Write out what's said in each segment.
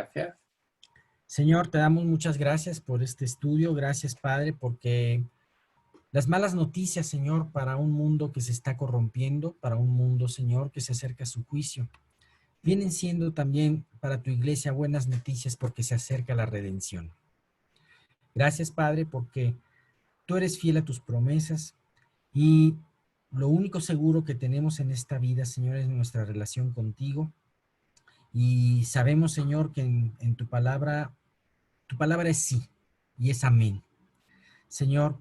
Gracias. Señor, te damos muchas gracias por este estudio. Gracias, Padre, porque las malas noticias, Señor, para un mundo que se está corrompiendo, para un mundo, Señor, que se acerca a su juicio, vienen siendo también para tu iglesia buenas noticias porque se acerca la redención. Gracias, Padre, porque tú eres fiel a tus promesas y lo único seguro que tenemos en esta vida, Señor, es nuestra relación contigo. Y sabemos, Señor, que en tu palabra es sí y es amén. Señor,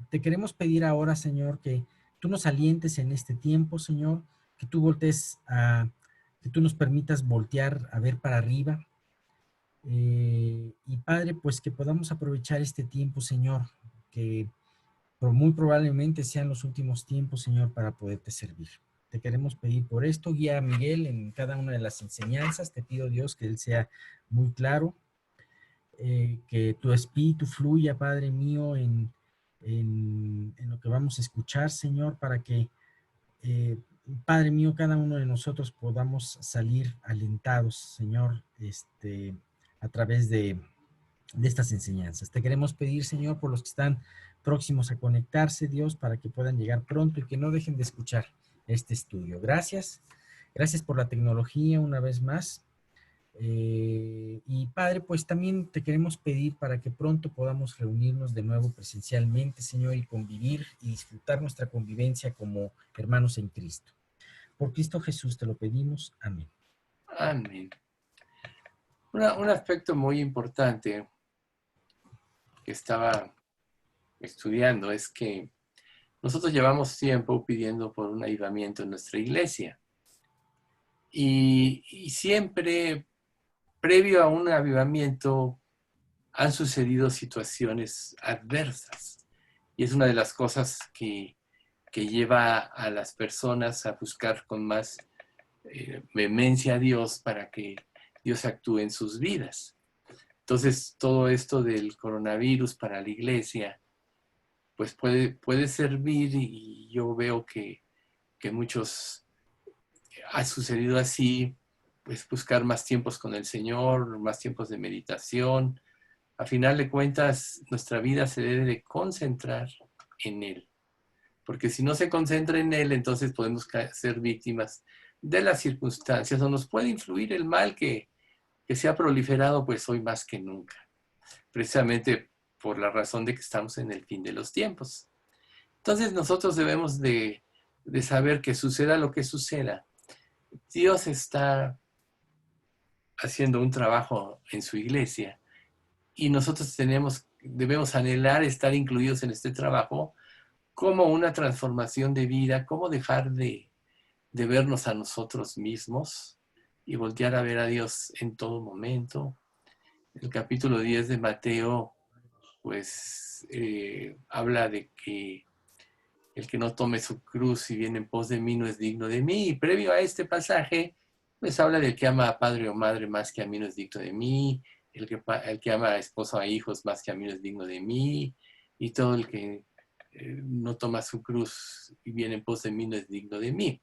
te queremos pedir ahora, Señor, que tú nos alientes en este tiempo, Señor, que tú que tú nos permitas voltear a ver para arriba. Y Padre, pues que podamos aprovechar este tiempo, Señor, que muy probablemente sean los últimos tiempos, Señor, para poderte servir. Te queremos pedir por esto, guía a Miguel en cada una de las enseñanzas. Te pido, Dios, que él sea muy claro, que tu espíritu fluya, Padre mío, en lo que vamos a escuchar, Señor, para que, Padre mío, cada uno de nosotros podamos salir alentados, Señor, a través de estas enseñanzas. Te queremos pedir, Señor, por los que están próximos a conectarse, Dios, para que puedan llegar pronto y que no dejen de escuchar este estudio. Gracias. Gracias por la tecnología una vez más. Y Padre, pues también te queremos pedir para que pronto podamos reunirnos de nuevo presencialmente, Señor, y convivir y disfrutar nuestra convivencia como hermanos en Cristo. Por Cristo Jesús te lo pedimos. Amén. Amén. Un aspecto muy importante que estaba estudiando es que nosotros llevamos tiempo pidiendo por un avivamiento en nuestra iglesia. Y siempre, previo a un avivamiento, han sucedido situaciones adversas. Y es una de las cosas que lleva a las personas a buscar con más vehemencia a Dios para que Dios actúe en sus vidas. Entonces, todo esto del coronavirus para la iglesia, pues puede servir, y yo veo que muchos ha sucedido así, pues buscar más tiempos con el Señor, más tiempos de meditación. A final de cuentas, nuestra vida se debe de concentrar en Él. Porque si no se concentra en Él, entonces podemos ser víctimas de las circunstancias o nos puede influir el mal que se ha proliferado pues hoy más que nunca. Precisamente por la razón de que estamos en el fin de los tiempos. Entonces nosotros debemos de saber que suceda lo que suceda, Dios está haciendo un trabajo en su iglesia y nosotros debemos anhelar estar incluidos en este trabajo como una transformación de vida, cómo dejar de vernos a nosotros mismos y voltear a ver a Dios en todo momento. El capítulo 10 de Mateo, pues, habla de que el que no tome su cruz y viene en pos de mí no es digno de mí. Y previo a este pasaje, pues habla del que ama a padre o madre más que a mí no es digno de mí, el que ama a esposo o a hijos más que a mí no es digno de mí, y todo el que no toma su cruz y viene en pos de mí no es digno de mí.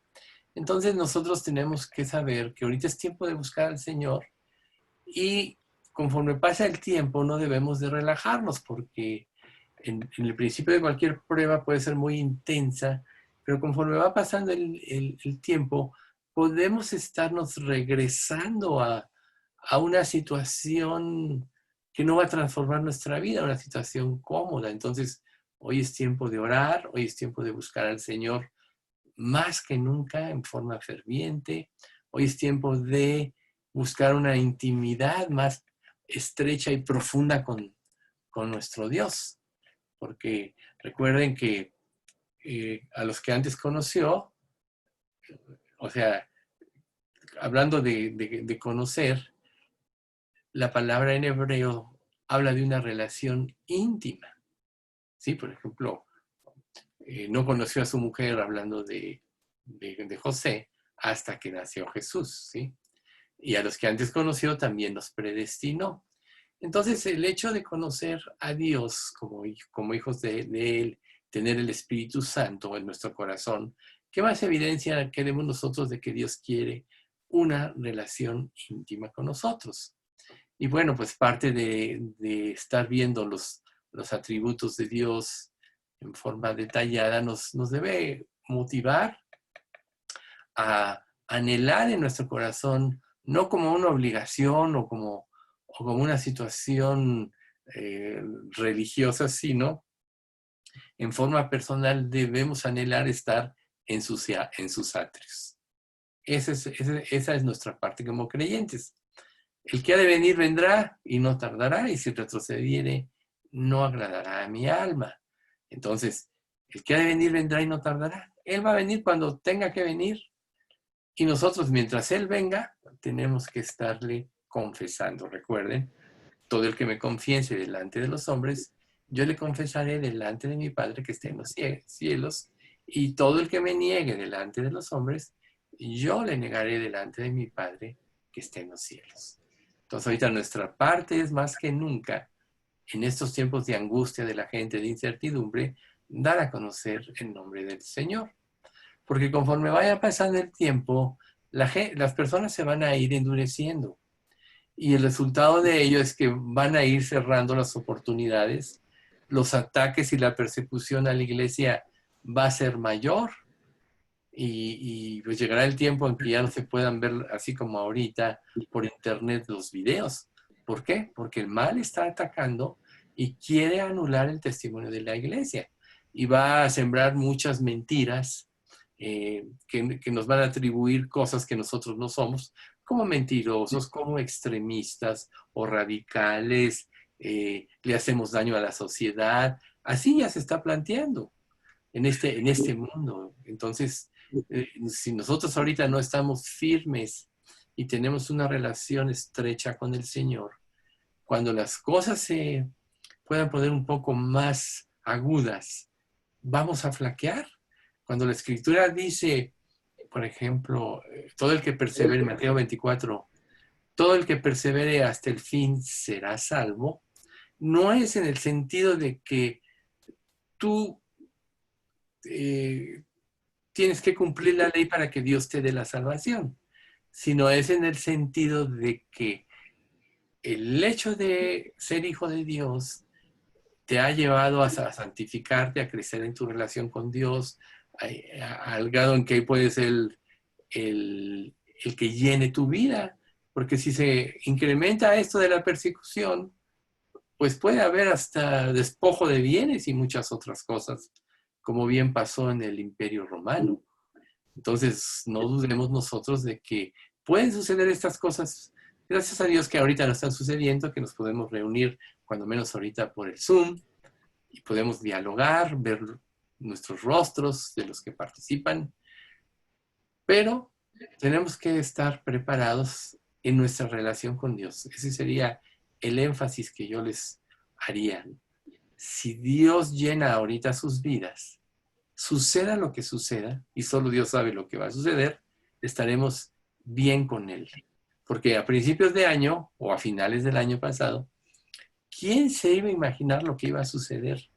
Entonces nosotros tenemos que saber que ahorita es tiempo de buscar al Señor y conforme pasa el tiempo no debemos de relajarnos porque en el principio de cualquier prueba puede ser muy intensa, pero conforme va pasando el tiempo podemos estarnos regresando a una situación que no va a transformar nuestra vida, una situación cómoda. Entonces, hoy es tiempo de orar, hoy es tiempo de buscar al Señor más que nunca en forma ferviente. Hoy es tiempo de buscar una intimidad más estrecha y profunda con nuestro Dios. Porque recuerden que a los que antes conoció, o sea, hablando de conocer, la palabra en hebreo habla de una relación íntima. ¿Sí? Por ejemplo, no conoció a su mujer hablando de José hasta que nació Jesús, ¿sí? Y a los que antes conoció también los predestinó. Entonces, el hecho de conocer a Dios como hijos de Él, tener el Espíritu Santo en nuestro corazón, ¿qué más evidencia queremos nosotros de que Dios quiere una relación íntima con nosotros? Y bueno, pues parte de estar viendo los atributos de Dios en forma detallada nos debe motivar a anhelar en nuestro corazón, no como una obligación o como una situación religiosa, sino en forma personal debemos anhelar estar en sus atrios. Esa es nuestra parte como creyentes. El que ha de venir vendrá y no tardará, y si retrocediere, no agradará a mi alma. Entonces, el que ha de venir vendrá y no tardará. Él va a venir cuando tenga que venir, y nosotros, mientras Él venga, tenemos que estarle confesando. Recuerden, todo el que me confiese delante de los hombres, yo le confesaré delante de mi Padre que está en los cielos, y todo el que me niegue delante de los hombres, yo le negaré delante de mi Padre que está en los cielos. Entonces ahorita nuestra parte es más que nunca, en estos tiempos de angustia de la gente, de incertidumbre, dar a conocer el nombre del Señor. Porque conforme vaya pasando el tiempo, las personas se van a ir endureciendo. Y el resultado de ello es que van a ir cerrando las oportunidades, los ataques y la persecución a la iglesia va a ser mayor, y pues llegará el tiempo en que ya no se puedan ver así como ahorita por internet los videos. ¿Por qué? Porque el mal está atacando y quiere anular el testimonio de la iglesia y va a sembrar muchas mentiras que nos van a atribuir cosas que nosotros no somos, como mentirosos, como extremistas o radicales, le hacemos daño a la sociedad. Así ya se está planteando en este mundo. Entonces, si nosotros ahorita no estamos firmes y tenemos una relación estrecha con el Señor, cuando las cosas se puedan poner un poco más agudas, vamos a flaquear. Cuando la Escritura dice, por ejemplo, todo el que persevere, Mateo 24, todo el que persevere hasta el fin será salvo, no es en el sentido de que tú tienes que cumplir la ley para que Dios te dé la salvación, sino es en el sentido de que el hecho de ser hijo de Dios te ha llevado a santificarte, a crecer en tu relación con Dios, al grado en que puede ser el que llene tu vida, porque si se incrementa esto de la persecución, pues puede haber hasta despojo de bienes y muchas otras cosas, como bien pasó en el Imperio Romano. Entonces, no dudemos nosotros de que pueden suceder estas cosas. Gracias a Dios que ahorita no están sucediendo, que nos podemos reunir, cuando menos ahorita por el Zoom, y podemos dialogar, ver nuestros rostros de los que participan, pero tenemos que estar preparados en nuestra relación con Dios. Ese sería el énfasis que yo les haría. Si Dios llena ahorita sus vidas, suceda lo que suceda, y solo Dios sabe lo que va a suceder, estaremos bien con Él. Porque a principios de año o a finales del año pasado, ¿quién se iba a imaginar lo que iba a suceder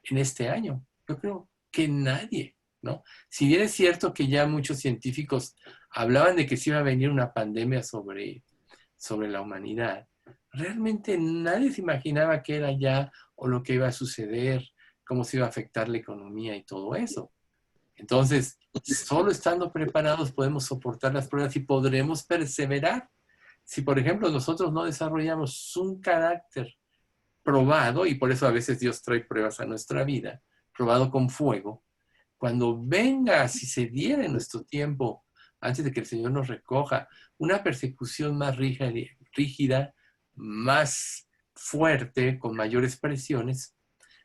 en este año? Yo creo que nadie, ¿no? Si bien es cierto que ya muchos científicos hablaban de que se iba a venir una pandemia sobre la humanidad, realmente nadie se imaginaba qué era ya o lo que iba a suceder, cómo se iba a afectar la economía y todo eso. Entonces, solo estando preparados podemos soportar las pruebas y podremos perseverar. Si, por ejemplo, nosotros no desarrollamos un carácter probado, y por eso a veces Dios trae pruebas a nuestra vida, probado con fuego, cuando venga, si se diera en nuestro tiempo, antes de que el Señor nos recoja, una persecución más rígida, más fuerte, con mayores presiones,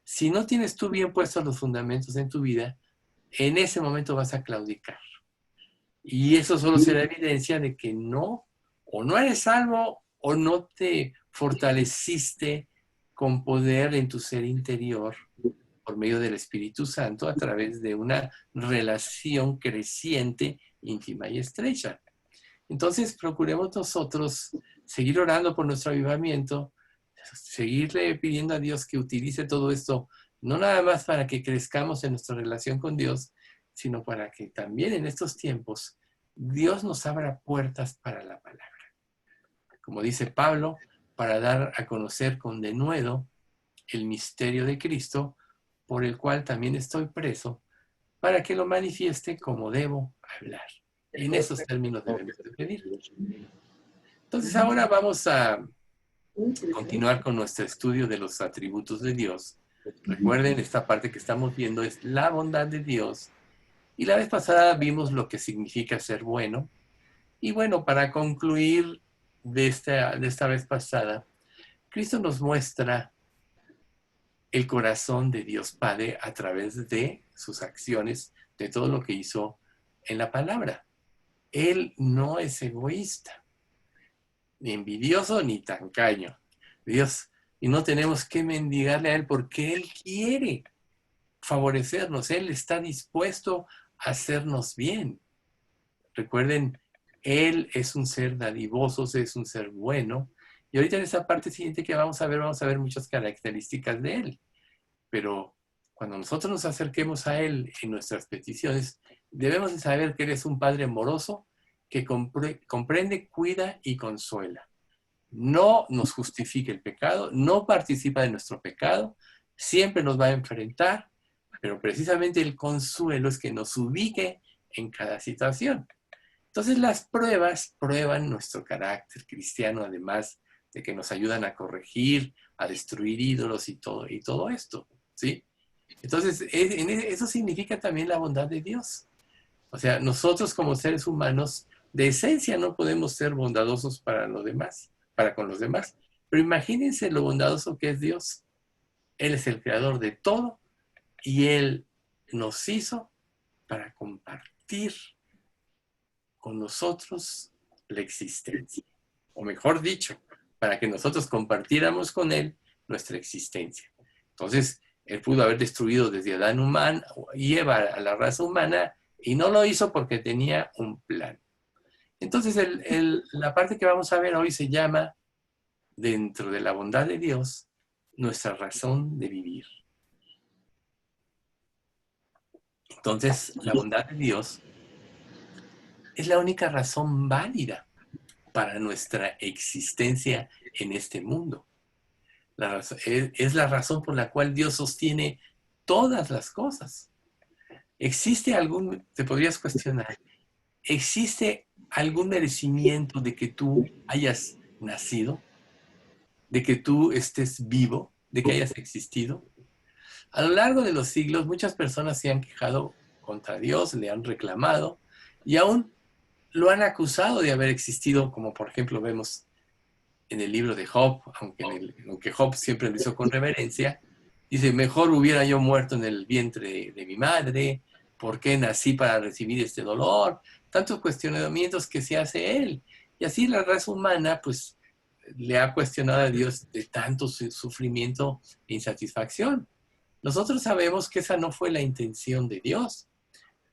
si no tienes tú bien puestos los fundamentos en tu vida, en ese momento vas a claudicar. Y eso solo será evidencia de que o no eres salvo, o no te fortaleciste con poder en tu ser interior por medio del Espíritu Santo a través de una relación creciente, íntima y estrecha. Entonces, procuremos nosotros seguir orando por nuestro avivamiento, seguirle pidiendo a Dios que utilice todo esto, no nada más para que crezcamos en nuestra relación con Dios, sino para que también en estos tiempos Dios nos abra puertas para la palabra. Como dice Pablo, para dar a conocer con denuedo el misterio de Cristo, por el cual también estoy preso, para que lo manifieste como debo hablar. Y en esos términos debemos de pedir. Entonces ahora vamos a continuar con nuestro estudio de los atributos de Dios. Recuerden, esta parte que estamos viendo es la bondad de Dios. Y la vez pasada vimos lo que significa ser bueno. Y bueno, para concluir de esta vez pasada, Cristo nos muestra el corazón de Dios Padre a través de sus acciones, de todo lo que hizo en la palabra. Él no es egoísta, ni envidioso, ni tacaño. Dios, y no tenemos que mendigarle a Él porque Él quiere favorecernos. Él está dispuesto a hacernos bien. Recuerden, Él es un ser dadivoso, es un ser bueno. Y ahorita en esa parte siguiente que vamos a ver muchas características de Él. Pero cuando nosotros nos acerquemos a Él en nuestras peticiones, debemos de saber que Él es un Padre amoroso que comprende, cuida y consuela. No nos justifica el pecado, no participa de nuestro pecado, siempre nos va a enfrentar, pero precisamente el consuelo es que nos ubique en cada situación. Entonces las pruebas prueban nuestro carácter cristiano, además de que nos ayudan a corregir, a destruir ídolos y todo esto, ¿sí? Entonces eso significa también la bondad de Dios. O sea, nosotros como seres humanos, de esencia no podemos ser bondadosos para con los demás, pero imagínense lo bondadoso que es Dios. Él es el creador de todo y Él nos hizo para compartir con nosotros la existencia. O mejor dicho, para que nosotros compartiéramos con Él nuestra existencia. Entonces, Él pudo haber destruido desde Adán y Eva a la raza humana y no lo hizo porque tenía un plan. Entonces, la parte que vamos a ver hoy se llama, dentro de la bondad de Dios, nuestra razón de vivir. Entonces, la bondad de Dios es la única razón válida para nuestra existencia en este mundo. Es la razón por la cual Dios sostiene todas las cosas. Te podrías cuestionar, ¿existe algún merecimiento de que tú hayas nacido? ¿De que tú estés vivo? ¿De que hayas existido? A lo largo de los siglos, muchas personas se han quejado contra Dios, le han reclamado y aún lo han acusado de haber existido, como por ejemplo vemos en el libro de Job, aunque Job siempre lo hizo con reverencia, dice, mejor hubiera yo muerto en el vientre de mi madre, ¿por qué nací para recibir este dolor? Tantos cuestionamientos que se hace él. Y así la raza humana, pues, le ha cuestionado a Dios de tanto sufrimiento e insatisfacción. Nosotros sabemos que esa no fue la intención de Dios.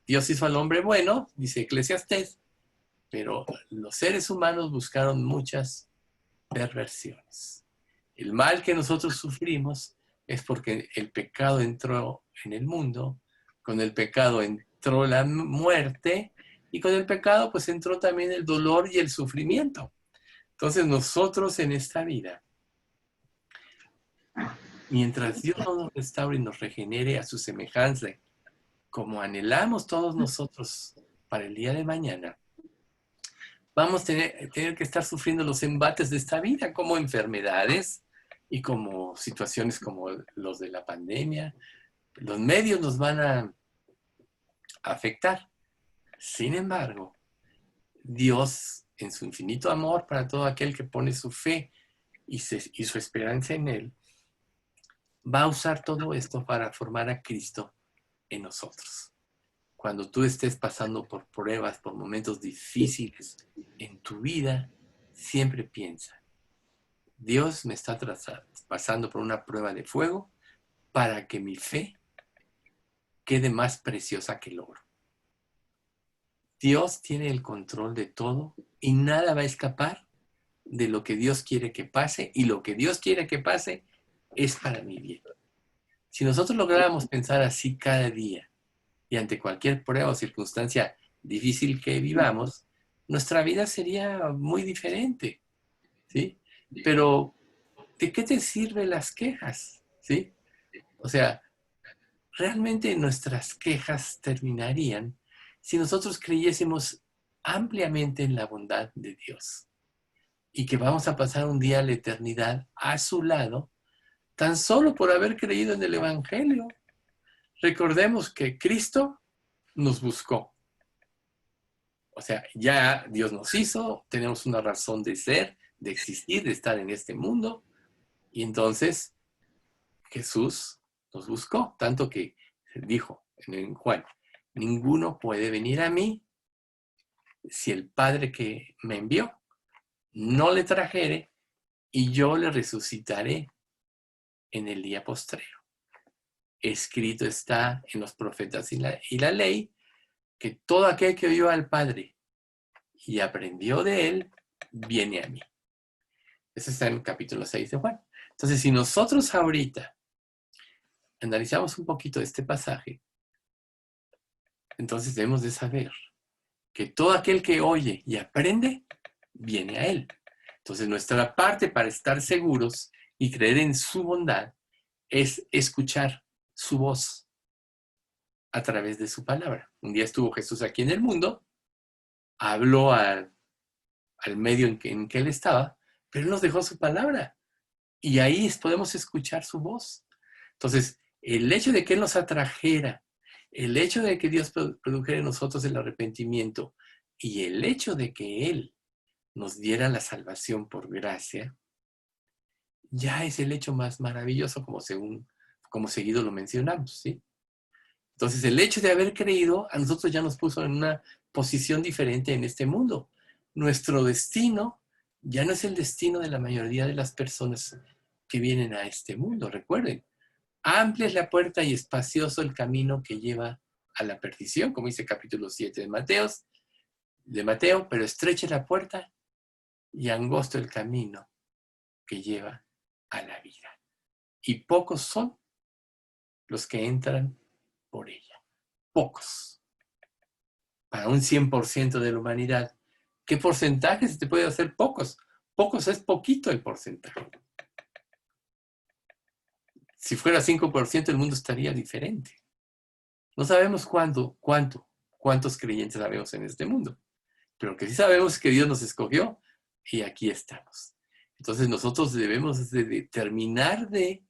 Dios hizo al hombre bueno, dice Eclesiastés, pero los seres humanos buscaron muchas perversiones. El mal que nosotros sufrimos es porque el pecado entró en el mundo, con el pecado entró la muerte y con el pecado pues entró también el dolor y el sufrimiento. Entonces nosotros en esta vida, mientras Dios no nos restaure y nos regenere a su semejanza, como anhelamos todos nosotros para el día de mañana, vamos a tener que estar sufriendo los embates de esta vida, como enfermedades y como situaciones como los de la pandemia. Los medios nos van a afectar. Sin embargo, Dios, en su infinito amor para todo aquel que pone su fe y su esperanza en Él, va a usar todo esto para formar a Cristo en nosotros. Cuando tú estés pasando por pruebas, por momentos difíciles en tu vida, siempre piensa, Dios me está pasando por una prueba de fuego para que mi fe quede más preciosa que el oro. Dios tiene el control de todo y nada va a escapar de lo que Dios quiere que pase, y lo que Dios quiere que pase es para mi bien. Si nosotros lográramos pensar así cada día y ante cualquier prueba o circunstancia difícil que vivamos, nuestra vida sería muy diferente, ¿sí? pero ¿de qué te sirven las quejas? ¿Sí? O sea, realmente nuestras quejas terminarían si nosotros creyésemos ampliamente en la bondad de Dios y que vamos a pasar un día a la eternidad a su lado, tan solo por haber creído en el Evangelio. Recordemos que Cristo nos buscó. O sea, ya Dios nos hizo, tenemos una razón de ser, de existir, de estar en este mundo, y entonces Jesús nos buscó, tanto que dijo en Juan, ninguno puede venir a mí si el Padre que me envió no le trajere y yo le resucitaré en el día postrero. Escrito está en los profetas y la ley que todo aquel que oyó al Padre y aprendió de él, viene a mí. Eso está en el capítulo 6 de Juan. Entonces, si nosotros ahorita analizamos un poquito este pasaje, entonces debemos de saber que todo aquel que oye y aprende, viene a él. Entonces, nuestra parte para estar seguros y creer en su bondad es escuchar su voz a través de su palabra. Un día estuvo Jesús aquí en el mundo, habló al medio en que él estaba, pero él nos dejó su palabra. Y ahí podemos escuchar su voz. Entonces, el hecho de que Él nos atrajera, el hecho de que Dios produjera en nosotros el arrepentimiento y el hecho de que Él nos diera la salvación por gracia, ya es el hecho más maravilloso, como seguido lo mencionamos, ¿sí? Entonces, el hecho de haber creído a nosotros ya nos puso en una posición diferente en este mundo. Nuestro destino ya no es el destino de la mayoría de las personas que vienen a este mundo. Recuerden, amplia es la puerta y espacioso el camino que lleva a la perdición, como dice el capítulo 7 de Mateo, pero estrecha es la puerta y angosto el camino que lleva a la vida. Y pocos son los que entran por ella. Pocos. Para un 100% de la humanidad. ¿Qué porcentaje se te puede hacer pocos? Pocos es poquito el porcentaje. Si fuera 5%, el mundo estaría diferente. No sabemos cuántos creyentes sabemos en este mundo, pero que sí sabemos que Dios nos escogió y aquí estamos. Entonces nosotros debemos de terminar de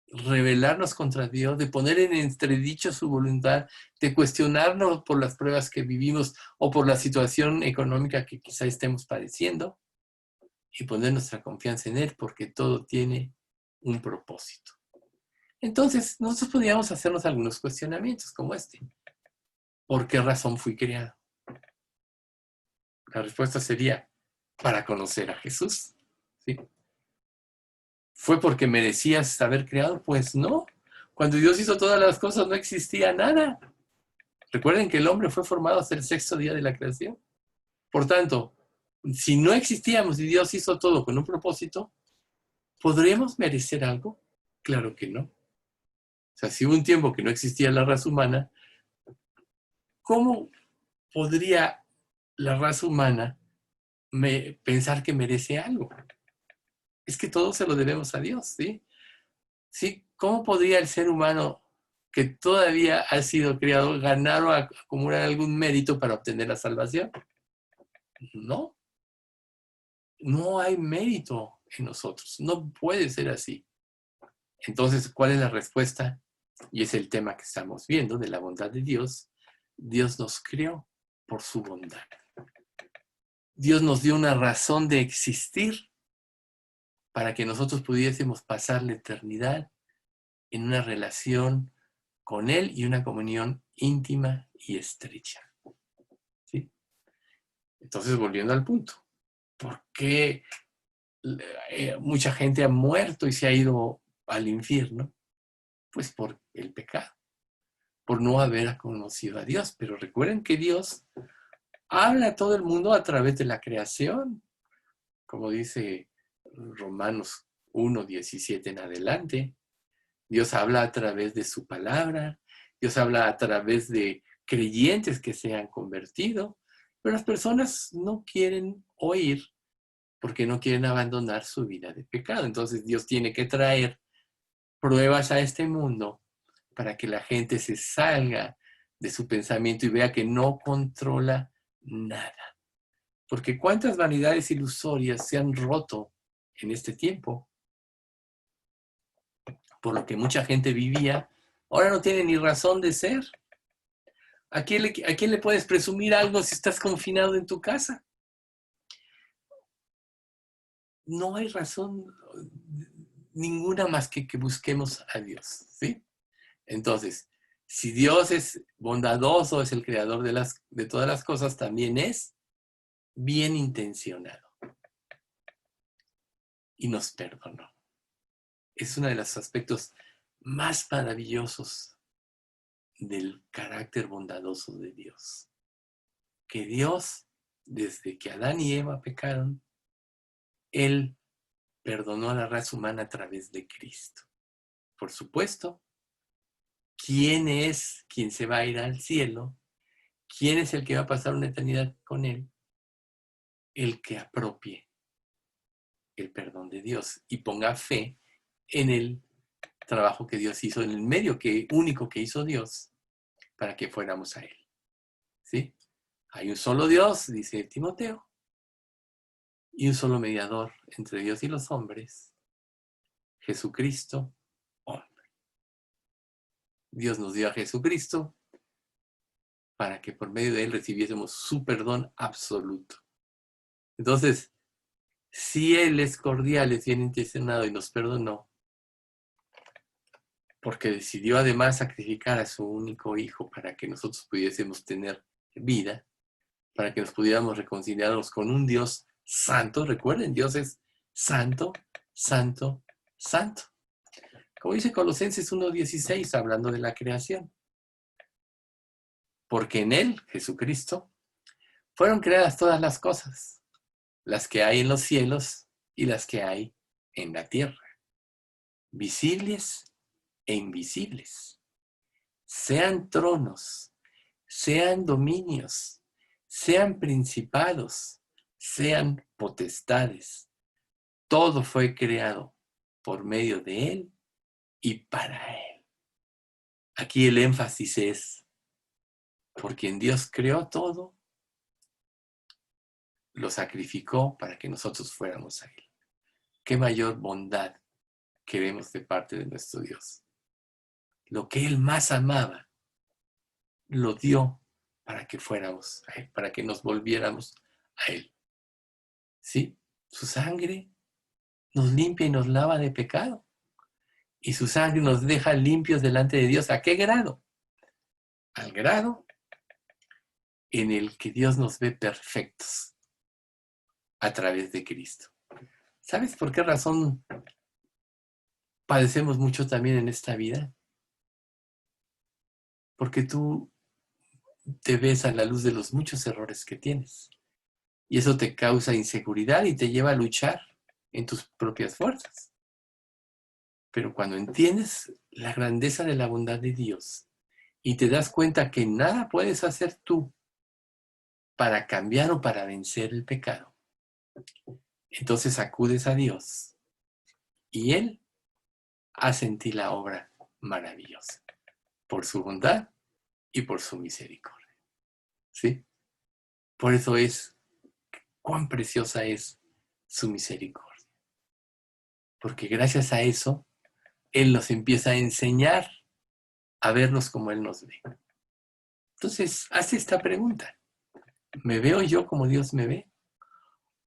rebelarnos contra Dios, de poner en entredicho su voluntad, de cuestionarnos por las pruebas que vivimos o por la situación económica que quizá estemos padeciendo y poner nuestra confianza en Él porque todo tiene un propósito. Entonces, nosotros podríamos hacernos algunos cuestionamientos como este. ¿Por qué razón fui creado? La respuesta sería, para conocer a Jesús. ¿Sí? ¿Fue porque merecías haber creado? Pues no. Cuando Dios hizo todas las cosas no existía nada. Recuerden que el hombre fue formado hasta el sexto día de la creación. Por tanto, si no existíamos y Dios hizo todo con un propósito, ¿podríamos merecer algo? Claro que no. O sea, si hubo un tiempo que no existía la raza humana, ¿cómo podría la raza humana pensar que merece algo? Es que todo se lo debemos a Dios, ¿sí? ¿Sí? ¿Cómo podría el ser humano que todavía ha sido criado ganar o acumular algún mérito para obtener la salvación? No, no hay mérito en nosotros, no puede ser así. Entonces, ¿cuál es la respuesta? Y es el tema que estamos viendo de la bondad de Dios. Dios nos creó por su bondad. Dios nos dio una razón de existir para que nosotros pudiésemos pasar la eternidad en una relación con Él y una comunión íntima y estrecha. ¿Sí? Entonces, volviendo al punto, ¿por qué mucha gente ha muerto y se ha ido al infierno? Pues por el pecado, por no haber conocido a Dios. Pero recuerden que Dios habla a todo el mundo a través de la creación, como dice Romanos 1:17 en adelante. Dios habla a través de su palabra, Dios habla a través de creyentes que se han convertido, pero las personas no quieren oír porque no quieren abandonar su vida de pecado. Entonces Dios tiene que traer pruebas a este mundo para que la gente se salga de su pensamiento y vea que no controla nada. Porque cuántas vanidades ilusorias se han roto en este tiempo, por lo que mucha gente vivía, ahora no tiene ni razón de ser. ¿A quién le puedes presumir algo si estás confinado en tu casa? No hay razón ninguna más que busquemos a Dios, ¿sí? Entonces, si Dios es bondadoso, es el creador de todas las cosas, también es bien intencionado y nos perdonó. Es uno de los aspectos más maravillosos del carácter bondadoso de Dios. Que Dios, desde que Adán y Eva pecaron, Él perdonó a la raza humana a través de Cristo. Por supuesto, ¿quién es quien se va a ir al cielo? ¿Quién es el que va a pasar una eternidad con Él? El que apropie el perdón de Dios y ponga fe en el trabajo que Dios hizo, en el medio único que hizo Dios para que fuéramos a Él. ¿Sí? Hay un solo Dios, dice Timoteo, y un solo mediador entre Dios y los hombres, Jesucristo, hombre. Dios nos dio a Jesucristo para que por medio de Él recibiésemos su perdón absoluto. Entonces, si Él es cordial, es bien intencionado y nos perdonó, porque decidió además sacrificar a su único hijo para que nosotros pudiésemos tener vida, para que nos pudiéramos reconciliarnos con un Dios santo. Recuerden, Dios es santo, santo, santo. Como dice Colosenses 1:16, hablando de la creación. Porque en Él, Jesucristo, fueron creadas todas las cosas, las que hay en los cielos y las que hay en la tierra, visibles e invisibles. Sean tronos, sean dominios, sean principados, sean potestades. Todo fue creado por medio de Él y para Él. Aquí el énfasis es, por quien Dios creó todo, lo sacrificó para que nosotros fuéramos a Él. ¿Qué mayor bondad queremos de parte de nuestro Dios? Lo que Él más amaba, lo dio para que fuéramos a Él, para que nos volviéramos a Él. ¿Sí? Su sangre nos limpia y nos lava de pecado. Y su sangre nos deja limpios delante de Dios. ¿A qué grado? Al grado en el que Dios nos ve perfectos a través de Cristo. ¿Sabes por qué razón padecemos mucho también en esta vida? Porque tú te ves a la luz de los muchos errores que tienes. Y eso te causa inseguridad y te lleva a luchar en tus propias fuerzas. Pero cuando entiendes la grandeza de la bondad de Dios y te das cuenta que nada puedes hacer tú para cambiar o para vencer el pecado, entonces acudes a Dios y Él hace en ti la obra maravillosa por su bondad y por su misericordia. ¿Sí? Por eso es cuán preciosa es su misericordia. Porque gracias a eso, Él nos empieza a enseñar a vernos como Él nos ve. Entonces, haz esta pregunta. ¿Me veo yo como Dios me ve?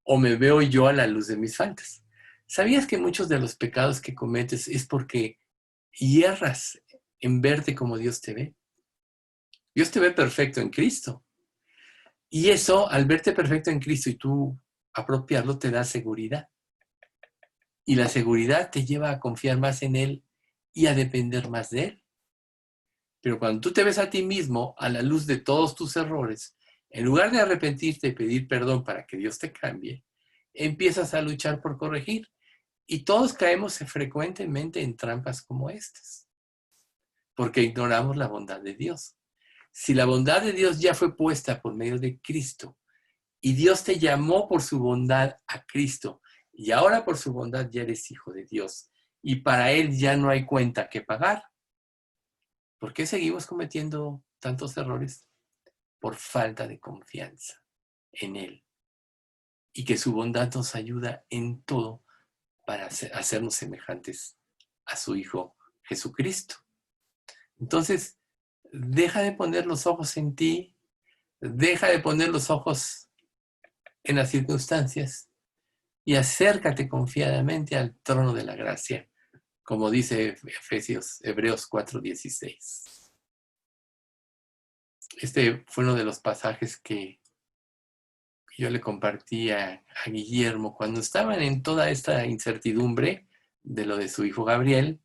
¿O me veo yo a la luz de mis faltas? ¿Sabías que muchos de los pecados que cometes es porque hierras en verte como Dios te ve? Dios te ve perfecto en Cristo. Y eso, al verte perfecto en Cristo y tú apropiarlo, te da seguridad. Y la seguridad te lleva a confiar más en Él y a depender más de Él. Pero cuando tú te ves a ti mismo a la luz de todos tus errores, en lugar de arrepentirte y pedir perdón para que Dios te cambie, empiezas a luchar por corregir. Y todos caemos frecuentemente en trampas como estas, porque ignoramos la bondad de Dios. Si la bondad de Dios ya fue puesta por medio de Cristo Y Dios te llamó por su bondad a Cristo. Y ahora por su bondad ya eres hijo de Dios. Y para Él ya no hay cuenta que pagar. ¿Por qué seguimos cometiendo tantos errores? Por falta de confianza en Él. Y que su bondad nos ayuda en todo para hacernos semejantes a su Hijo Jesucristo. Entonces, deja de poner los ojos en ti, deja de poner los ojos en las circunstancias y acércate confiadamente al trono de la gracia, como dice Hebreos 4:16. Este fue uno de los pasajes que yo le compartí a Guillermo cuando estaban en toda esta incertidumbre de lo de su hijo Gabriel.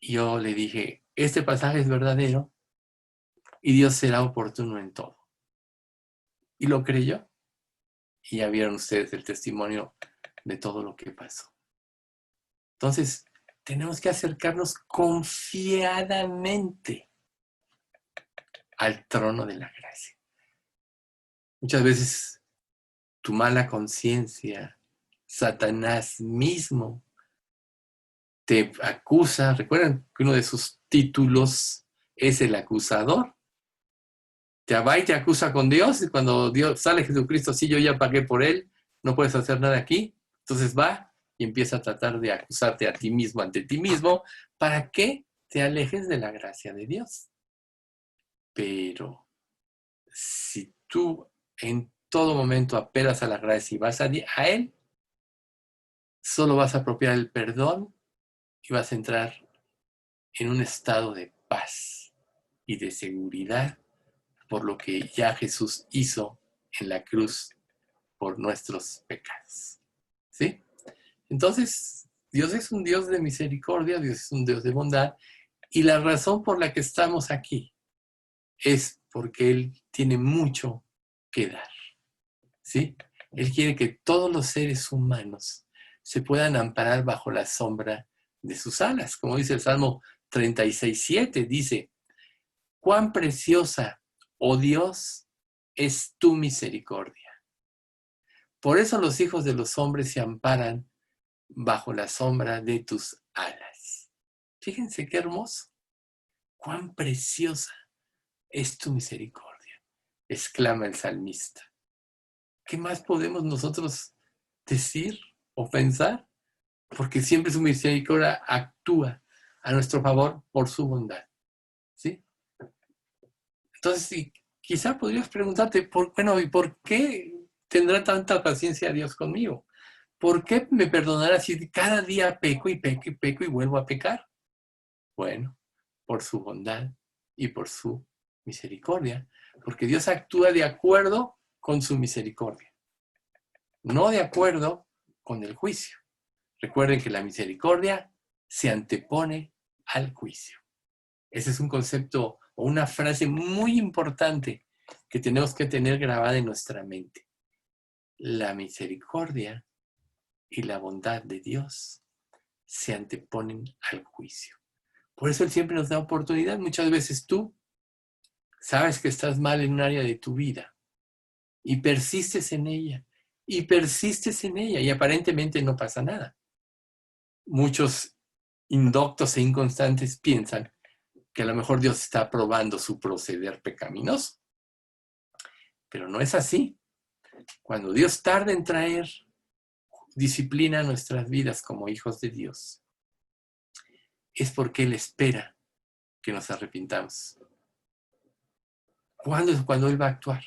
Yo le dije, este pasaje es verdadero y Dios será oportuno en todo. Y lo creyó. Y ya vieron ustedes el testimonio de todo lo que pasó. Entonces, tenemos que acercarnos confiadamente al trono de la gracia. Muchas veces tu mala conciencia, Satanás mismo, te acusa. Recuerden que uno de sus títulos es el acusador. Te va y te acusa con Dios, y cuando Dios sale Jesucristo, sí, yo ya pagué por él, no puedes hacer nada aquí. Entonces va y empieza a tratar de acusarte a ti mismo, ante ti mismo, para que te alejes de la gracia de Dios. Pero si tú en todo momento apelas a la gracia y vas a Él, solo vas a apropiar el perdón y vas a entrar en un estado de paz y de seguridad por lo que ya Jesús hizo en la cruz por nuestros pecados. ¿Sí? Entonces, Dios es un Dios de misericordia, Dios es un Dios de bondad, y la razón por la que estamos aquí es porque Él tiene mucho que dar. ¿Sí? Él quiere que todos los seres humanos se puedan amparar bajo la sombra de sus alas. Como dice el Salmo 36:7, dice, cuán preciosa, oh Dios, es tu misericordia. Por eso los hijos de los hombres se amparan bajo la sombra de tus alas. Fíjense qué hermoso. Cuán preciosa es tu misericordia, exclama el salmista. ¿Qué más podemos nosotros decir o pensar? Porque siempre su misericordia actúa a nuestro favor por su bondad. ¿Sí? Entonces, quizá podrías preguntarte, ¿y por qué tendrá tanta paciencia Dios conmigo? ¿Por qué me perdonará si cada día peco y peco y peco y vuelvo a pecar? Bueno, por su bondad y por su misericordia, porque Dios actúa de acuerdo con su misericordia, no de acuerdo con el juicio. Recuerden que la misericordia se antepone al juicio. Ese es un concepto o una frase muy importante que tenemos que tener grabada en nuestra mente. La misericordia y la bondad de Dios se anteponen al juicio. Por eso Él siempre nos da oportunidad. Muchas veces tú sabes que estás mal en un área de tu vida y persistes en ella, y aparentemente no pasa nada. Muchos indoctos e inconstantes piensan que a lo mejor Dios está aprobando su proceder pecaminoso, pero no es así. Cuando Dios tarda en traer disciplina a nuestras vidas como hijos de Dios, es porque Él espera que nos arrepintamos. ¿Cuándo es cuando Él va a actuar?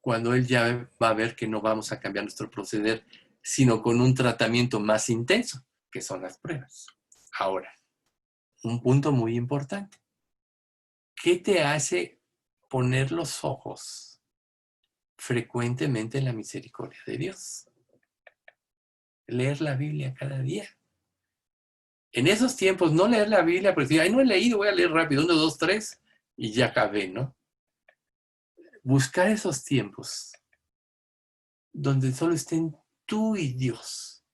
Cuando Él ya va a ver que no vamos a cambiar nuestro proceder, sino con un tratamiento más intenso, que son las pruebas. Ahora, un punto muy importante. ¿Qué te hace poner los ojos frecuentemente en la misericordia de Dios? Leer la Biblia cada día. En esos tiempos, no leer la Biblia, porque decir, no he leído, voy a leer rápido, 1, 2, 3, y ya acabé, ¿no? Buscar esos tiempos donde solo estén tú y Dios,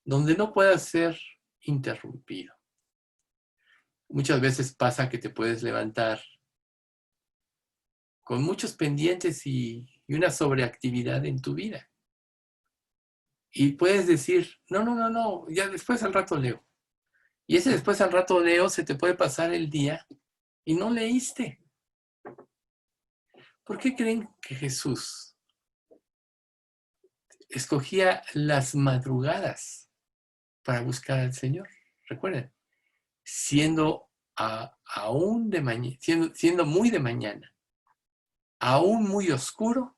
donde no puedas ser interrumpido. Muchas veces pasa que te puedes levantar con muchos pendientes y una sobreactividad en tu vida. Y puedes decir, no, ya después al rato leo. Y ese después al rato leo, se te puede pasar el día y no leíste. ¿Por qué creen que Jesús escogía las madrugadas para buscar al Señor? Recuerden, siendo aún de mañana, siendo muy de mañana, aún muy oscuro,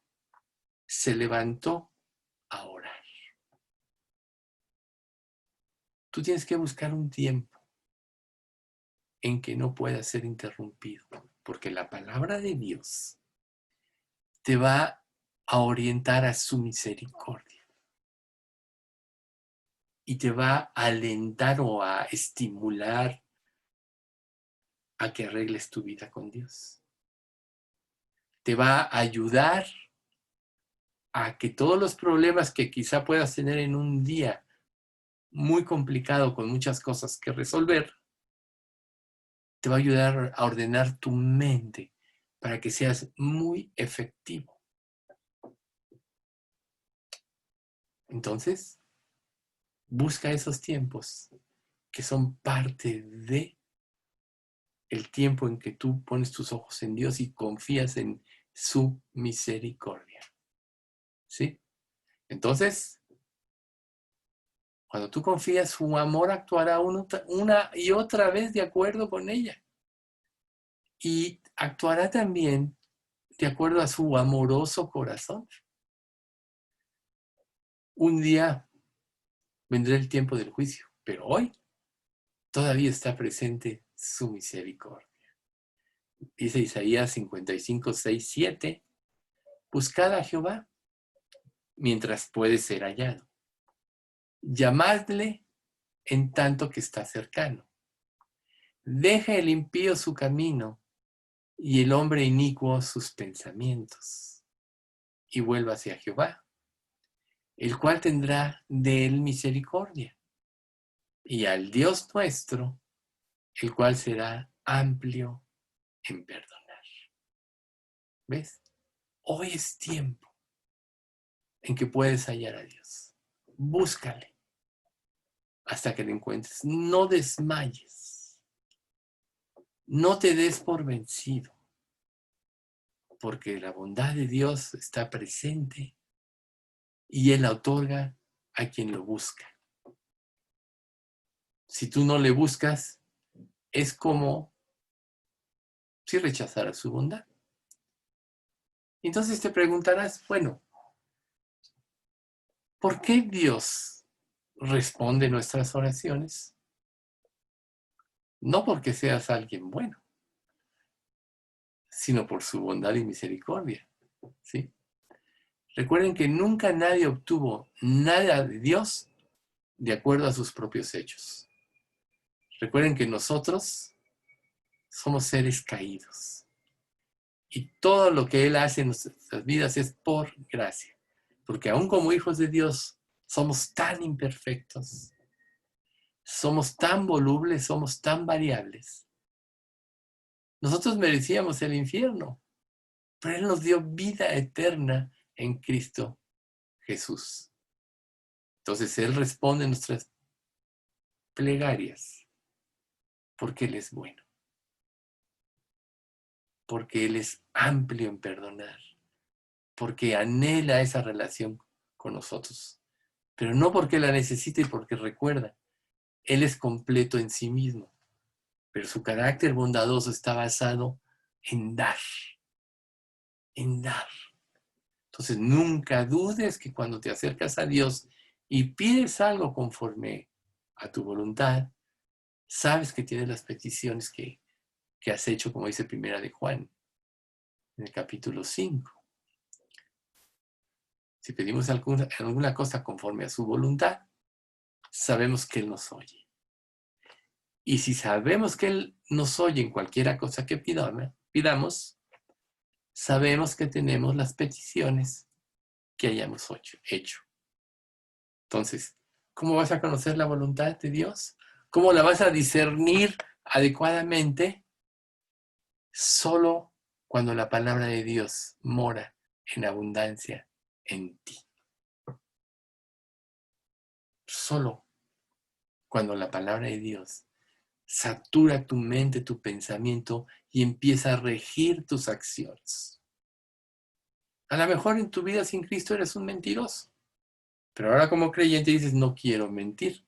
se levantó a orar. Tú tienes que buscar un tiempo en que no pueda ser interrumpido, porque la palabra de Dios te va a orientar a su misericordia y te va a alentar o a estimular a que arregles tu vida con Dios. Te va a ayudar a que todos los problemas que quizá puedas tener en un día muy complicado con muchas cosas que resolver, te va a ayudar a ordenar tu mente para que seas muy efectivo. Entonces, busca esos tiempos que son parte de el tiempo en que tú pones tus ojos en Dios y confías en su misericordia. ¿Sí? Entonces, cuando tú confías, su amor actuará una y otra vez de acuerdo con ella. Y actuará también de acuerdo a su amoroso corazón. Un día vendrá el tiempo del juicio, pero hoy todavía está presente su misericordia. Dice Isaías 55, 6, 7, buscad a Jehová mientras puede ser hallado. Llamadle en tanto que está cercano. Deja el impío su camino y el hombre inicuo sus pensamientos, y vuelva hacia Jehová, el cual tendrá de él misericordia, y al Dios nuestro, el cual será amplio en perdonar. ¿Ves? Hoy es tiempo en que puedes hallar a Dios. Búscale hasta que lo encuentres. No desmayes. No te des por vencido, porque la bondad de Dios está presente y Él la otorga a quien lo busca. Si tú no le buscas, es como si rechazaras su bondad. Entonces te preguntarás, bueno, ¿por qué Dios responde nuestras oraciones? No porque seas alguien bueno, sino por su bondad y misericordia. ¿Sí? Recuerden que nunca nadie obtuvo nada de Dios de acuerdo a sus propios hechos. Recuerden que nosotros somos seres caídos. Y todo lo que Él hace en nuestras vidas es por gracia. Porque aún como hijos de Dios, somos tan imperfectos, somos tan volubles, somos tan variables. Nosotros merecíamos el infierno, pero Él nos dio vida eterna en Cristo Jesús. Entonces Él responde a nuestras plegarias porque Él es bueno, porque Él es amplio en perdonar, porque anhela esa relación con nosotros, pero no porque la necesite y porque recuerda. Él es completo en sí mismo, pero su carácter bondadoso está basado en dar, en dar. Entonces nunca dudes que cuando te acercas a Dios y pides algo conforme a tu voluntad, sabes que tienes las peticiones que has hecho, como dice Primera de Juan, en el capítulo 5. Si pedimos alguna cosa conforme a su voluntad, sabemos que Él nos oye. Y si sabemos que Él nos oye en cualquiera cosa que pidamos, sabemos que tenemos las peticiones que hayamos hecho. Entonces, ¿cómo vas a conocer la voluntad de Dios? ¿Cómo la vas a discernir adecuadamente? Solo cuando la palabra de Dios mora en abundancia en ti. Solo cuando la palabra de Dios satura tu mente, tu pensamiento y empieza a regir tus acciones. A lo mejor en tu vida sin Cristo eres un mentiroso, pero ahora como creyente dices, no quiero mentir.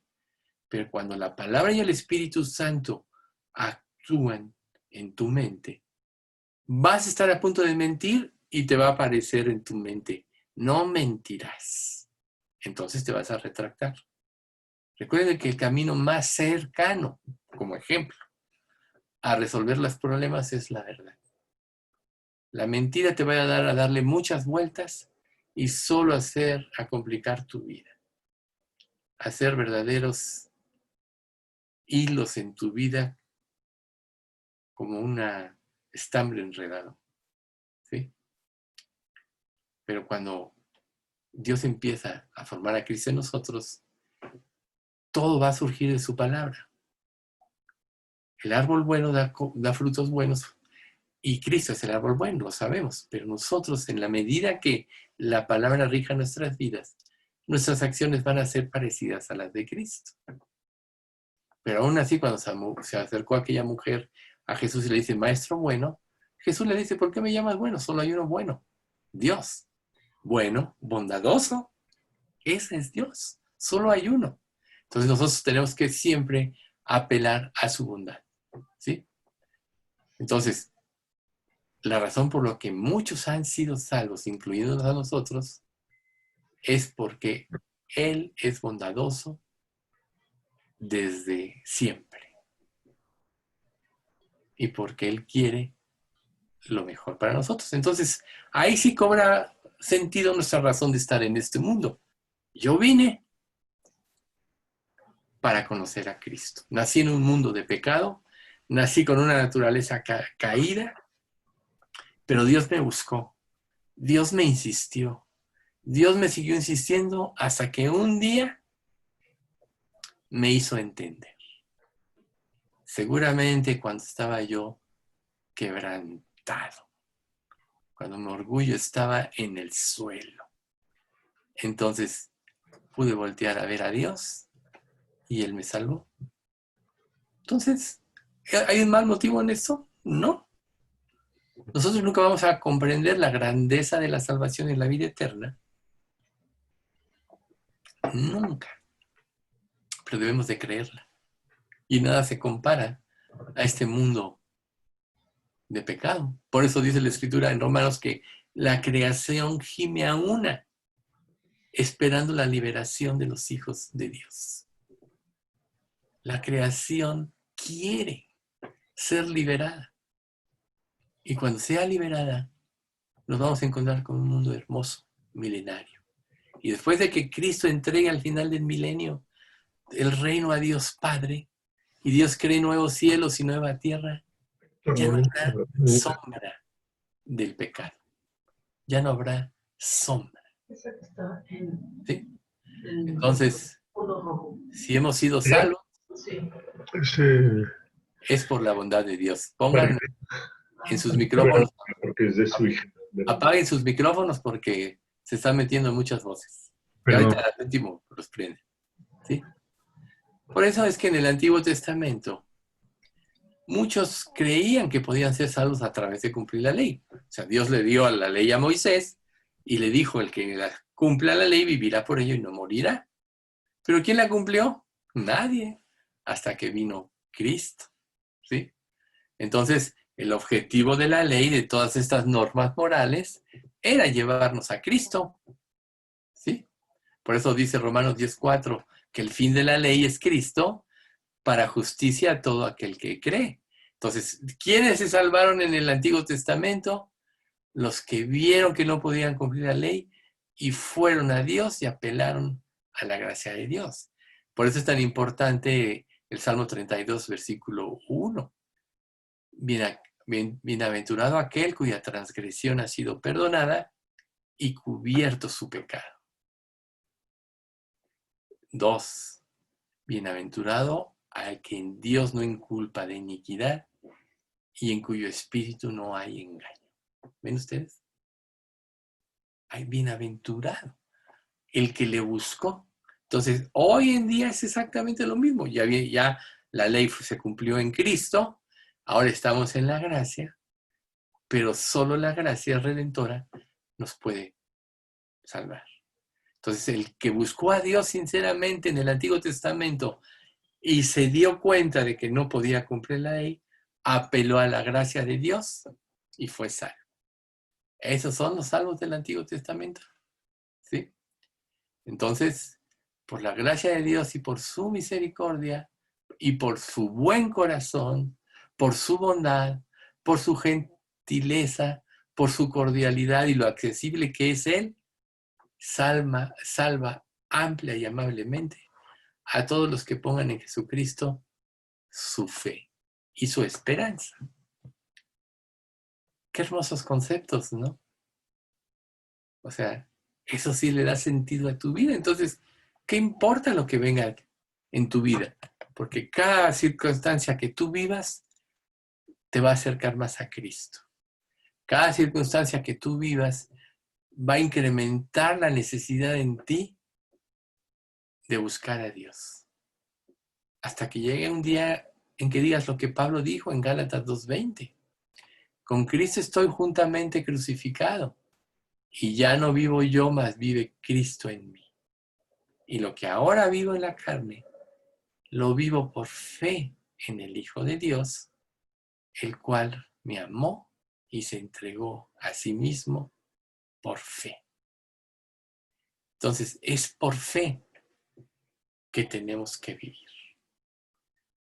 Pero cuando la palabra y el Espíritu Santo actúan en tu mente, vas a estar a punto de mentir y te va a aparecer en tu mente, no mentirás. Entonces te vas a retractar. Recuerden que el camino más cercano, como ejemplo, a resolver los problemas es la verdad. La mentira te va a dar a darle muchas vueltas y solo a complicar tu vida. Hacer verdaderos hilos en tu vida como una estambre enredado. ¿Sí? Pero cuando Dios empieza a formar a Cristo en nosotros, todo va a surgir de su palabra. El árbol bueno da frutos buenos y Cristo es el árbol bueno, lo sabemos, pero nosotros, en la medida que la palabra rija nuestras vidas, nuestras acciones van a ser parecidas a las de Cristo. Pero aún así, cuando se acercó aquella mujer a Jesús y le dice, maestro bueno, Jesús le dice, ¿por qué me llamas bueno? Solo hay uno bueno, Dios. Bueno, bondadoso, ese es Dios, solo hay uno. Entonces nosotros tenemos que siempre apelar a su bondad, ¿sí? Entonces, la razón por la que muchos han sido salvos, incluyéndonos a nosotros, es porque Él es bondadoso desde siempre. Y porque Él quiere lo mejor para nosotros. Entonces, ahí sí cobra sentido nuestra razón de estar en este mundo. Yo vine para conocer a Cristo. Nací en un mundo de pecado, nací con una naturaleza caída, pero Dios me buscó, Dios me insistió, Dios me siguió insistiendo hasta que un día me hizo entender. Seguramente cuando estaba yo quebrantado, cuando mi orgullo estaba en el suelo, entonces pude voltear a ver a Dios y Él me salvó. Entonces, ¿hay un mal motivo en esto? No. Nosotros nunca vamos a comprender la grandeza de la salvación en la vida eterna. Nunca. Pero debemos de creerla. Y nada se compara a este mundo de pecado. Por eso dice la Escritura en Romanos que la creación gime a una, esperando la liberación de los hijos de Dios. La creación quiere ser liberada. Y cuando sea liberada, nos vamos a encontrar con un mundo hermoso, milenario. Y después de que Cristo entregue al final del milenio el reino a Dios Padre, y Dios cree nuevos cielos y nueva tierra, ya no habrá sombra del pecado. Ya no habrá sombra. ¿Sí? Entonces, si hemos sido salvos, es por la bondad de Dios. Pongan en sus micrófonos, apaguen sus micrófonos porque se están metiendo muchas voces. Y ahorita al último los prende. ¿Sí? Por eso es que en el Antiguo Testamento muchos creían que podían ser salvos a través de cumplir la ley. O sea, Dios le dio la ley a Moisés y le dijo, el que cumpla la ley vivirá por ello y no morirá. ¿Pero quién la cumplió? Nadie, hasta que vino Cristo. ¿Sí? Entonces, el objetivo de la ley, de todas estas normas morales, era llevarnos a Cristo. ¿Sí? Por eso dice Romanos 10:4, que el fin de la ley es Cristo, para justicia a todo aquel que cree. Entonces, ¿quiénes se salvaron en el Antiguo Testamento? Los que vieron que no podían cumplir la ley y fueron a Dios y apelaron a la gracia de Dios. Por eso es tan importante el Salmo 32, versículo 1. Bienaventurado aquel cuya transgresión ha sido perdonada y cubierto su pecado. 2. Bienaventurado al que en Dios no inculpa de iniquidad y en cuyo espíritu no hay engaño. ¿Ven ustedes? Ay, bienaventurado el que le buscó. Entonces, hoy en día es exactamente lo mismo. Ya la ley se cumplió en Cristo, ahora estamos en la gracia, pero solo la gracia redentora nos puede salvar. Entonces, el que buscó a Dios sinceramente en el Antiguo Testamento y se dio cuenta de que no podía cumplir la ley, apeló a la gracia de Dios y fue salvo. Esos son los salvos del Antiguo Testamento, ¿sí? Entonces, por la gracia de Dios y por su misericordia y por su buen corazón, por su bondad, por su gentileza, por su cordialidad y lo accesible que es Él, salva amplia y amablemente a todos los que pongan en Jesucristo su fe y su esperanza. Qué hermosos conceptos, ¿no? O sea, eso sí le da sentido a tu vida. Entonces, ¿qué importa lo que venga en tu vida? Porque cada circunstancia que tú vivas te va a acercar más a Cristo. Cada circunstancia que tú vivas va a incrementar la necesidad en ti de buscar a Dios. Hasta que llegue un día en que digas lo que Pablo dijo en Gálatas 2:20. Con Cristo estoy juntamente crucificado y ya no vivo yo, mas vive Cristo en mí. Y lo que ahora vivo en la carne, lo vivo por fe en el Hijo de Dios, el cual me amó y se entregó a sí mismo por fe. Entonces, es por fe que tenemos que vivir.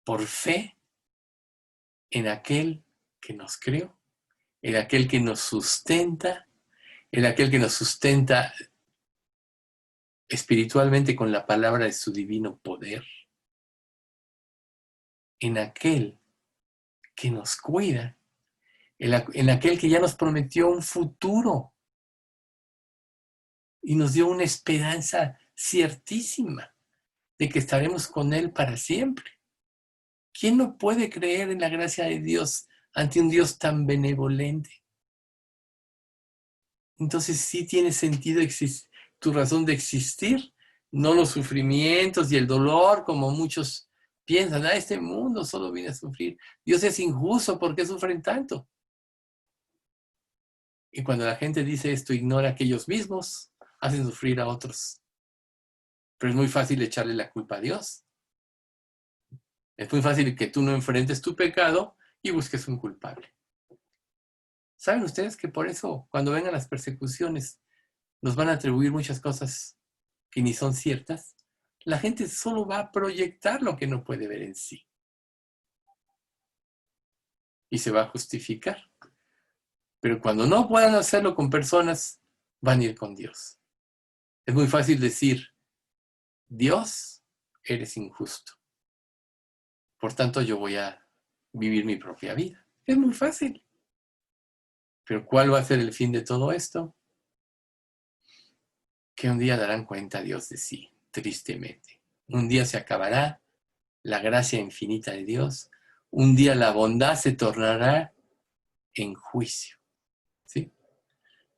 Por fe en aquel que nos creó, en aquel que nos sustenta, en aquel que nos sustenta espiritualmente con la palabra de su divino poder, en aquel que nos cuida, en aquel que ya nos prometió un futuro y nos dio una esperanza ciertísima de que estaremos con Él para siempre. ¿Quién no puede creer en la gracia de Dios ante un Dios tan benevolente? Entonces sí tiene sentido tu razón de existir, no los sufrimientos y el dolor como muchos piensan. Este mundo solo viene a sufrir. Dios es injusto, ¿por qué sufren tanto? Y cuando la gente dice esto, ignora que ellos mismos hacen sufrir a otros. Pero es muy fácil echarle la culpa a Dios. Es muy fácil que tú no enfrentes tu pecado y busques un culpable. ¿Saben ustedes que por eso, cuando vengan las persecuciones, nos van a atribuir muchas cosas que ni son ciertas? La gente solo va a proyectar lo que no puede ver en sí. Y se va a justificar. Pero cuando no puedan hacerlo con personas, van a ir con Dios. Es muy fácil decir, Dios, eres injusto. Por tanto, yo voy a vivir mi propia vida. Es muy fácil. Pero ¿cuál va a ser el fin de todo esto? Que un día darán cuenta a Dios de sí, tristemente. Un día se acabará la gracia infinita de Dios. Un día la bondad se tornará en juicio. ¿Sí?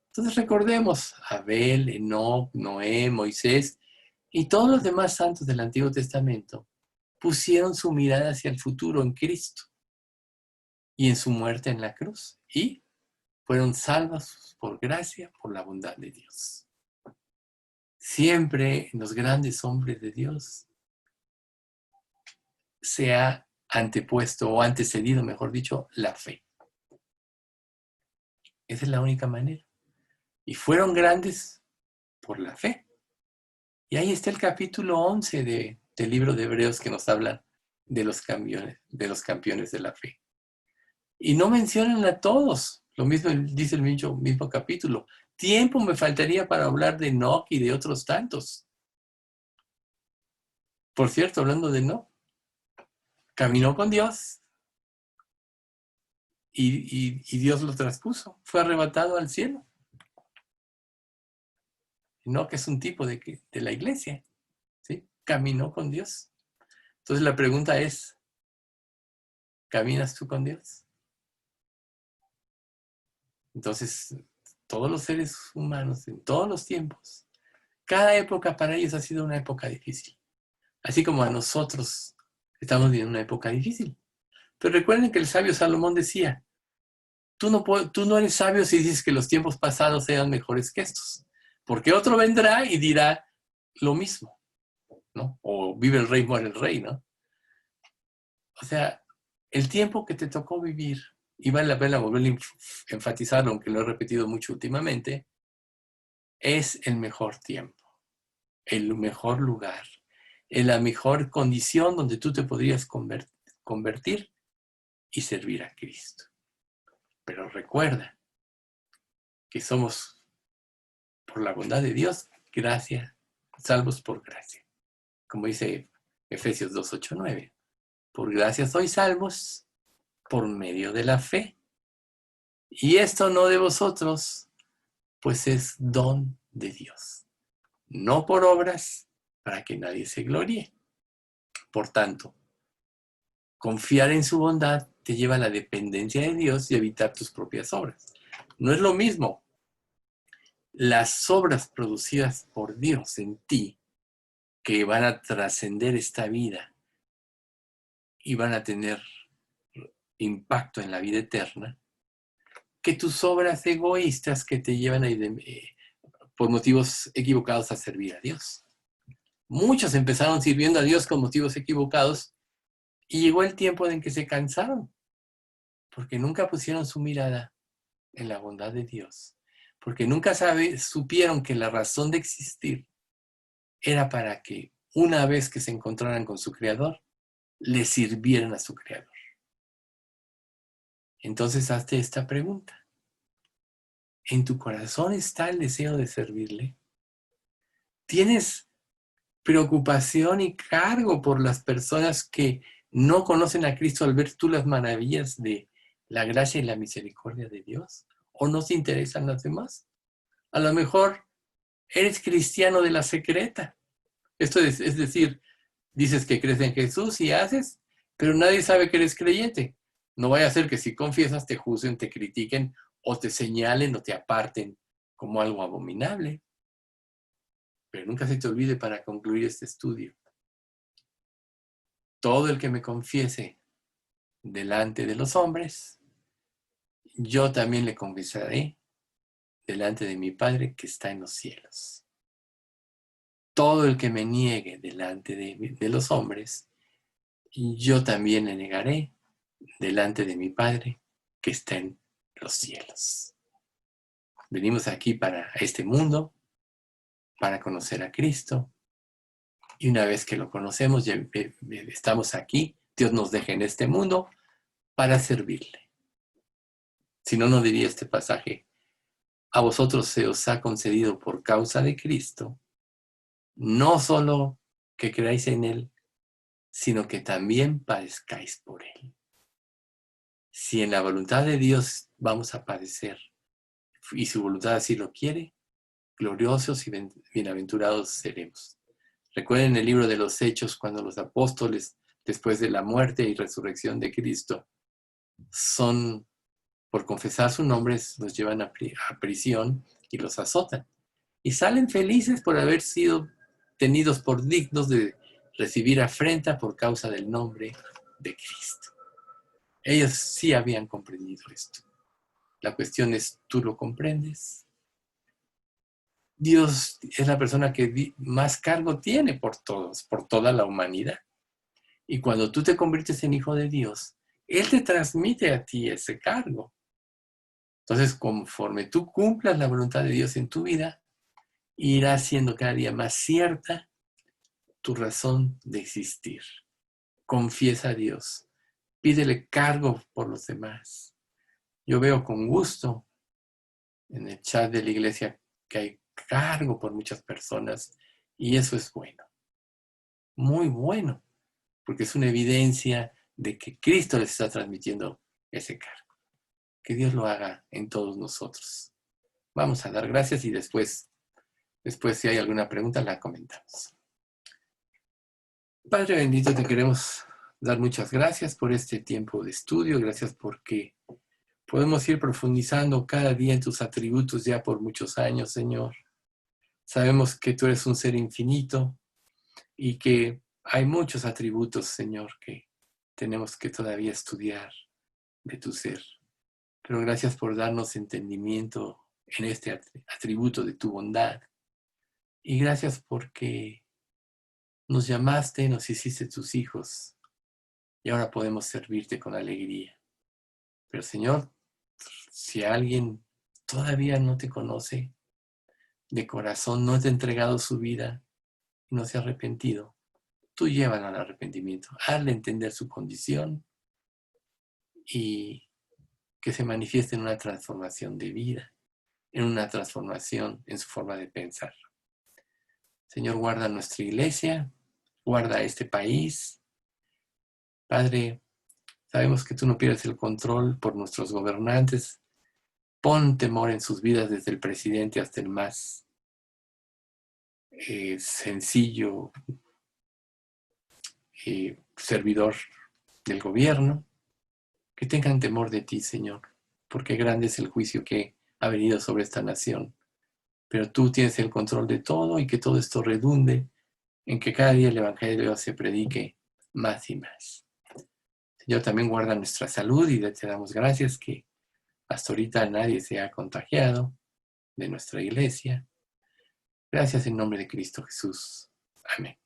Entonces recordemos a Abel, Enoc, Noé, Moisés y todos los demás santos del Antiguo Testamento pusieron su mirada hacia el futuro en Cristo y en su muerte en la cruz. Y fueron salvos por gracia, por la bondad de Dios. Siempre en los grandes hombres de Dios se ha antepuesto o antecedido, mejor dicho, la fe. Esa es la única manera. Y fueron grandes por la fe. Y ahí está el capítulo 11 del libro de Hebreos que nos habla de los campeones de la fe. Y no mencionan a todos. Lo mismo dice el mismo capítulo. Tiempo me faltaría para hablar de Enoc y de otros tantos. Por cierto, hablando de Enoc, caminó con Dios y Dios lo traspuso. Fue arrebatado al cielo. Enoc es un tipo de la iglesia. ¿Sí? Caminó con Dios. Entonces la pregunta es, ¿caminas tú con Dios? Entonces, todos los seres humanos, en todos los tiempos, cada época para ellos ha sido una época difícil. Así como a nosotros estamos viviendo una época difícil. Pero recuerden que el sabio Salomón decía, tú no eres sabio si dices que los tiempos pasados eran mejores que estos, porque otro vendrá y dirá lo mismo, ¿no? O vive el rey, muere el rey, ¿no? O sea, el tiempo que te tocó vivir, y vale la pena volver a enfatizarlo, aunque lo he repetido mucho últimamente, es el mejor tiempo, el mejor lugar, en la mejor condición donde tú te podrías convertir y servir a Cristo. Pero recuerda que somos, por la bondad de Dios, gracia, salvos por gracia. Como dice Efesios 2, 8, 9. Por gracia sois salvos por medio de la fe. Y esto no de vosotros, pues es don de Dios. No por obras, para que nadie se gloríe. Por tanto, confiar en su bondad te lleva a la dependencia de Dios y evitar tus propias obras. No es lo mismo las obras producidas por Dios en ti, que van a trascender esta vida y van a tener impacto en la vida eterna, que tus obras egoístas que te llevan por motivos equivocados a servir a Dios. Muchos empezaron sirviendo a Dios con motivos equivocados y llegó el tiempo en que se cansaron, porque nunca pusieron su mirada en la bondad de Dios, porque nunca supieron que la razón de existir era para que una vez que se encontraran con su Creador, le sirvieran a su Creador. Entonces hazte esta pregunta. ¿En tu corazón está el deseo de servirle? ¿Tienes preocupación y cargo por las personas que no conocen a Cristo al ver tú las maravillas de la gracia y la misericordia de Dios? ¿O no te interesan las demás? A lo mejor eres cristiano de la secreta. Esto es decir, dices que crees en Jesús y haces, pero nadie sabe que eres creyente. No vaya a ser que si confiesas te juzguen, te critiquen o te señalen o te aparten como algo abominable. Pero nunca se te olvide para concluir este estudio. Todo el que me confiese delante de los hombres, yo también le confesaré delante de mi Padre que está en los cielos. Todo el que me niegue delante de los hombres, yo también le negaré delante de mi Padre que está en los cielos. Venimos aquí para este mundo, para conocer a Cristo, y una vez que lo conocemos, ya estamos aquí, Dios nos deja en este mundo para servirle. Si no, no diría este pasaje, a vosotros se os ha concedido por causa de Cristo, no solo que creáis en Él, sino que también padezcáis por Él. Si en la voluntad de Dios vamos a padecer, y su voluntad así lo quiere, gloriosos y bienaventurados seremos. Recuerden el libro de los Hechos, cuando los apóstoles, después de la muerte y resurrección de Cristo, por confesar su nombre, los llevan a prisión y los azotan. Y salen felices por haber sido tenidos por dignos de recibir afrenta por causa del nombre de Cristo. Ellos sí habían comprendido esto. La cuestión es, ¿tú lo comprendes? Dios es la persona que más cargo tiene por todos, por toda la humanidad. Y cuando tú te conviertes en hijo de Dios, Él te transmite a ti ese cargo. Entonces, conforme tú cumplas la voluntad de Dios en tu vida, irá siendo cada día más cierta tu razón de existir. Confiesa a Dios. Pídele cargo por los demás. Yo veo con gusto en el chat de la iglesia que hay cargo por muchas personas y eso es bueno. Muy bueno, porque es una evidencia de que Cristo les está transmitiendo ese cargo. Que Dios lo haga en todos nosotros. Vamos a dar gracias y después si hay alguna pregunta la comentamos. Padre bendito, te queremos dar muchas gracias por este tiempo de estudio. Gracias porque Podemos ir profundizando cada día en tus atributos ya por muchos años, Señor. Sabemos que tú eres un ser infinito y que hay muchos atributos, Señor, que tenemos que todavía estudiar de tu ser. Pero gracias por darnos entendimiento en este atributo de tu bondad. Y gracias porque nos llamaste, nos hiciste tus hijos y ahora podemos servirte con alegría. Pero Señor, si alguien todavía no te conoce, de corazón no te ha entregado su vida y no se ha arrepentido, tú llévalo al arrepentimiento, hazle entender su condición y que se manifieste en una transformación de vida, en una transformación en su forma de pensar. Señor, guarda nuestra iglesia, guarda este país. Padre, sabemos que tú no pierdes el control por nuestros gobernantes. Pon temor en sus vidas desde el presidente hasta el más sencillo servidor del gobierno. Que tengan temor de ti, Señor, porque grande es el juicio que ha venido sobre esta nación. Pero tú tienes el control de todo y que todo esto redunde en que cada día el Evangelio se predique más y más. Señor, también guarda nuestra salud y te damos gracias que hasta ahorita nadie se ha contagiado de nuestra iglesia. Gracias en nombre de Cristo Jesús. Amén.